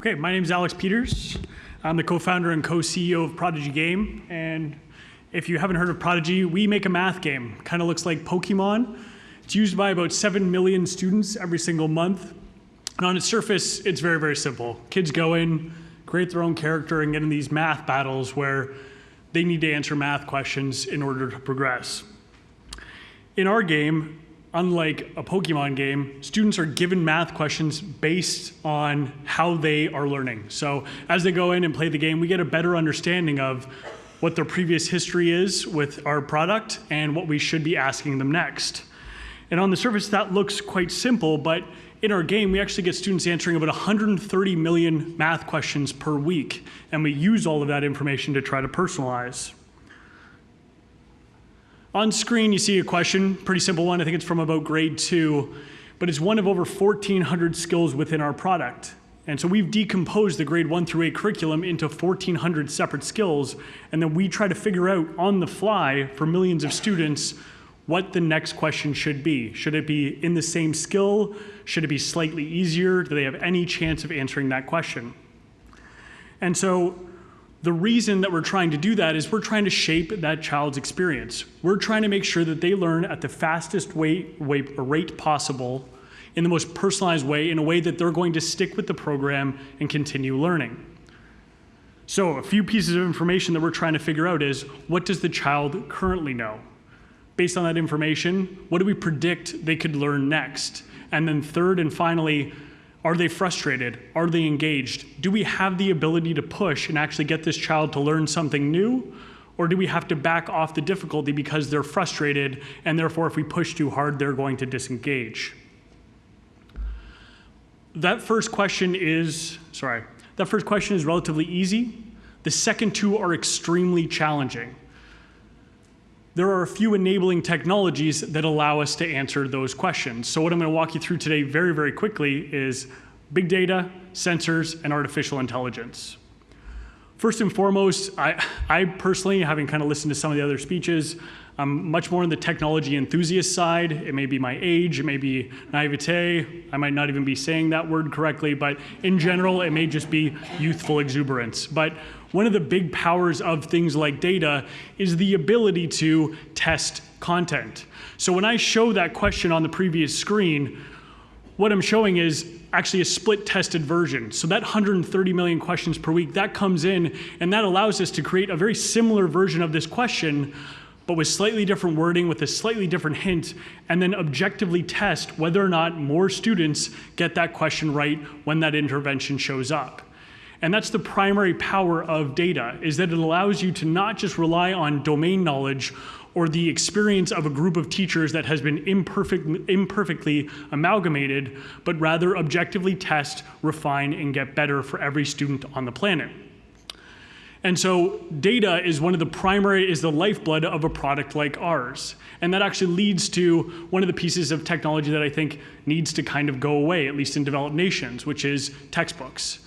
Okay, my name is Alex Peters. I'm the co-founder and co-CEO of Prodigy Game. And if you haven't heard of Prodigy, we make a math game. Kind of looks like Pokemon. It's used by about 7 million students every single month. And on its surface, it's very, very simple. Kids go in, create their own character, and get in these math battles where they need to answer math questions in order to progress. In our game, unlike a Pokemon game, students are given math questions based on how they are learning. So as they go in and play the game, we get a better understanding of what their previous history is with our product and what we should be asking them next. And on the surface, that looks quite simple, but in our game, we actually get students answering about 130 million math questions per week, and we use all of that information to try to personalize. On screen, you see a question, pretty simple one. I think it's from about grade 2, but it's one of over 1,400 skills within our product. And so we've decomposed the grade 1 through 8 curriculum into 1,400 separate skills, and then we try to figure out on the fly for millions of students what the next question should be. Should it be in the same skill? Should it be slightly easier? Do they have any chance of answering that question? And so the reason that we're trying to do that is we're trying to shape that child's experience. We're trying to make sure that they learn at the fastest rate possible, in the most personalized way, in a way that they're going to stick with the program and continue learning. So a few pieces of information that we're trying to figure out is, what does the child currently know? Based on that information, what do we predict they could learn next? And then third and finally, are they frustrated? Are they engaged? Do we have the ability to push and actually get this child to learn something new? Or do we have to back off the difficulty because they're frustrated, and therefore if we push too hard, they're going to disengage? That first question is relatively easy. The second two are extremely challenging. There are a few enabling technologies that allow us to answer those questions. So what I'm going to walk you through today very, very quickly is big data, sensors, and artificial intelligence. First and foremost, I personally, having kind of listened to some of the other speeches, I'm much more on the technology enthusiast side. It may be my age, it may be naivete, I might not even be saying that word correctly, but in general, it may just be youthful exuberance. But one of the big powers of things like data is the ability to test content. So when I show that question on the previous screen, what I'm showing is actually a split tested version. So that 130 million questions per week, that comes in, and that allows us to create a very similar version of this question, but with slightly different wording, with a slightly different hint, and then objectively test whether or not more students get that question right when that intervention shows up. And that's the primary power of data, is that it allows you to not just rely on domain knowledge or the experience of a group of teachers that has been imperfectly amalgamated, but rather objectively test, refine, and get better for every student on the planet. And so data is the lifeblood of a product like ours. And that actually leads to one of the pieces of technology that I think needs to kind of go away, at least in developed nations, which is textbooks.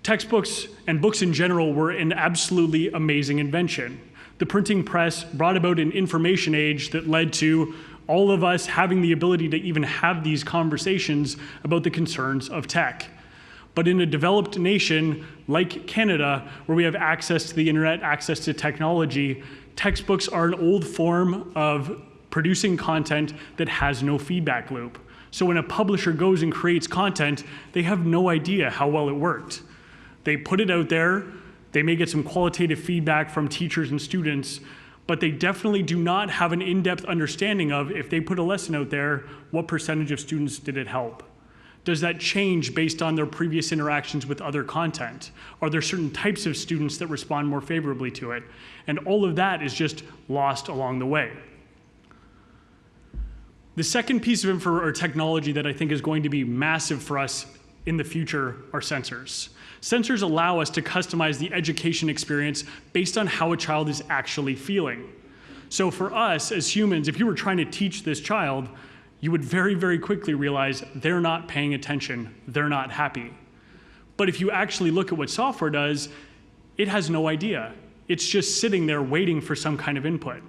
Textbooks and books in general were an absolutely amazing invention. The printing press brought about an information age that led to all of us having the ability to even have these conversations about the concerns of tech. But in a developed nation like Canada, where we have access to the internet, access to technology, textbooks are an old form of producing content that has no feedback loop. So when a publisher goes and creates content, they have no idea how well it worked. They put it out there, they may get some qualitative feedback from teachers and students, but they definitely do not have an in-depth understanding of, if they put a lesson out there, what percentage of students did it help? Does that change based on their previous interactions with other content? Are there certain types of students that respond more favorably to it? And all of that is just lost along the way. The second piece of technology that I think is going to be massive for us in the future are sensors. Sensors allow us to customize the education experience based on how a child is actually feeling. So for us as humans, if you were trying to teach this child, you would very, very quickly realize they're not paying attention, they're not happy. But if you actually look at what software does, it has no idea. It's just sitting there waiting for some kind of input.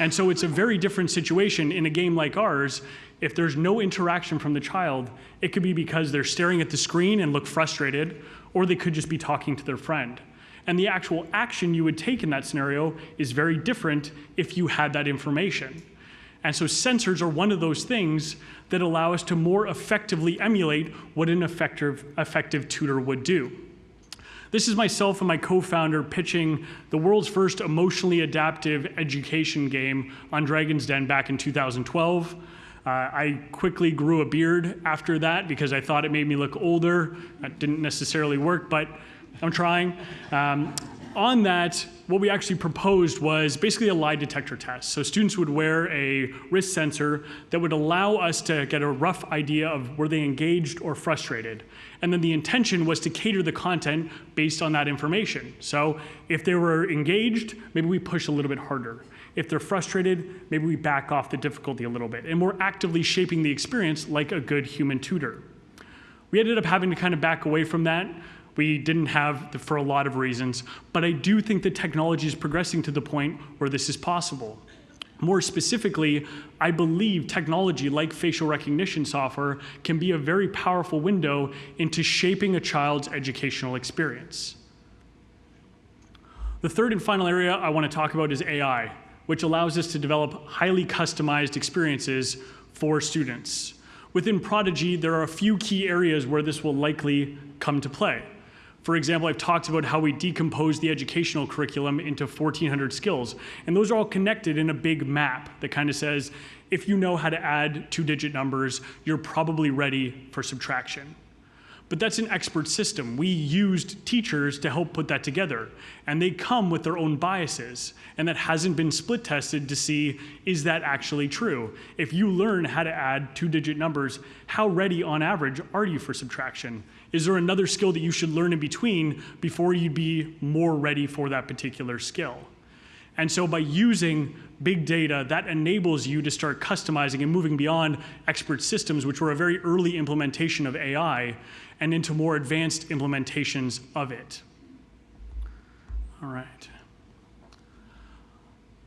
And so it's a very different situation in a game like ours. If there's no interaction from the child, it could be because they're staring at the screen and look frustrated, or they could just be talking to their friend. And the actual action you would take in that scenario is very different if you had that information. And so sensors are one of those things that allow us to more effectively emulate what an effective tutor would do. This is myself and my co-founder pitching the world's first emotionally adaptive education game on Dragon's Den back in 2012. I quickly grew a beard after that because I thought it made me look older. That didn't necessarily work, but I'm trying. On that, what we actually proposed was basically a lie detector test. So students would wear a wrist sensor that would allow us to get a rough idea of were they engaged or frustrated. And then the intention was to cater the content based on that information. So if they were engaged, maybe we push a little bit harder. If they're frustrated, maybe we back off the difficulty a little bit. And we're actively shaping the experience like a good human tutor. We ended up having to kind of back away from that. We didn't have for a lot of reasons, but I do think the technology is progressing to the point where this is possible. More specifically, I believe technology like facial recognition software can be a very powerful window into shaping a child's educational experience. The third and final area I want to talk about is AI, which allows us to develop highly customized experiences for students. Within Prodigy, there are a few key areas where this will likely come to play. For example, I've talked about how we decompose the educational curriculum into 1,400 skills, and those are all connected in a big map that kind of says, if you know how to add 2-digit numbers, you're probably ready for subtraction. But that's an expert system. We used teachers to help put that together, and they come with their own biases, and that hasn't been split tested to see, is that actually true? If you learn how to add 2-digit numbers, how ready on average are you for subtraction? Is there another skill that you should learn in between before you'd be more ready for that particular skill? And so by using big data, that enables you to start customizing and moving beyond expert systems, which were a very early implementation of AI, and into more advanced implementations of it. All right.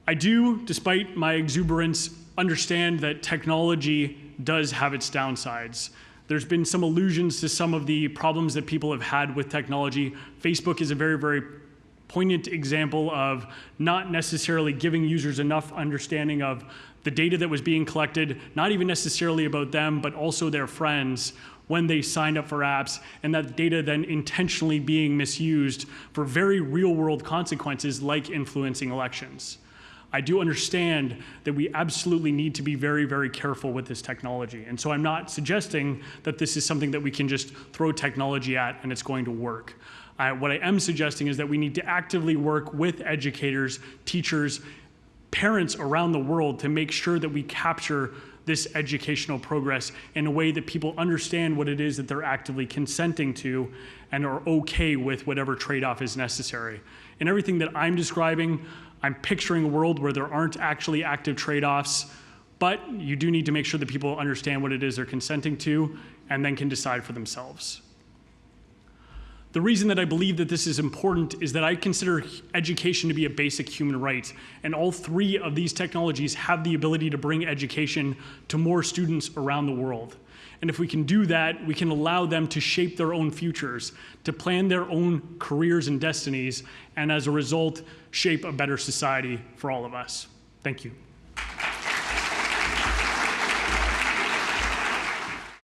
I do, despite my exuberance, understand that technology does have its downsides. There's been some allusions to some of the problems that people have had with technology. Facebook is a very, very poignant example of not necessarily giving users enough understanding of the data that was being collected, not even necessarily about them, but also their friends when they signed up for apps, and that data then intentionally being misused for very real-world consequences like influencing elections. I do understand that we absolutely need to be very, very careful with this technology. And so I'm not suggesting that this is something that we can just throw technology at and it's going to work. What I am suggesting is that we need to actively work with educators, teachers, parents around the world to make sure that we capture this educational progress in a way that people understand what it is that they're actively consenting to and are okay with whatever trade-off is necessary. In everything that I'm describing, I'm picturing a world where there aren't actually active trade-offs, but you do need to make sure that people understand what it is they're consenting to and then can decide for themselves. The reason that I believe that this is important is that I consider education to be a basic human right, and all three of these technologies have the ability to bring education to more students around the world. And if we can do that, we can allow them to shape their own futures, to plan their own careers and destinies, and as a result, shape a better society for all of us. Thank you.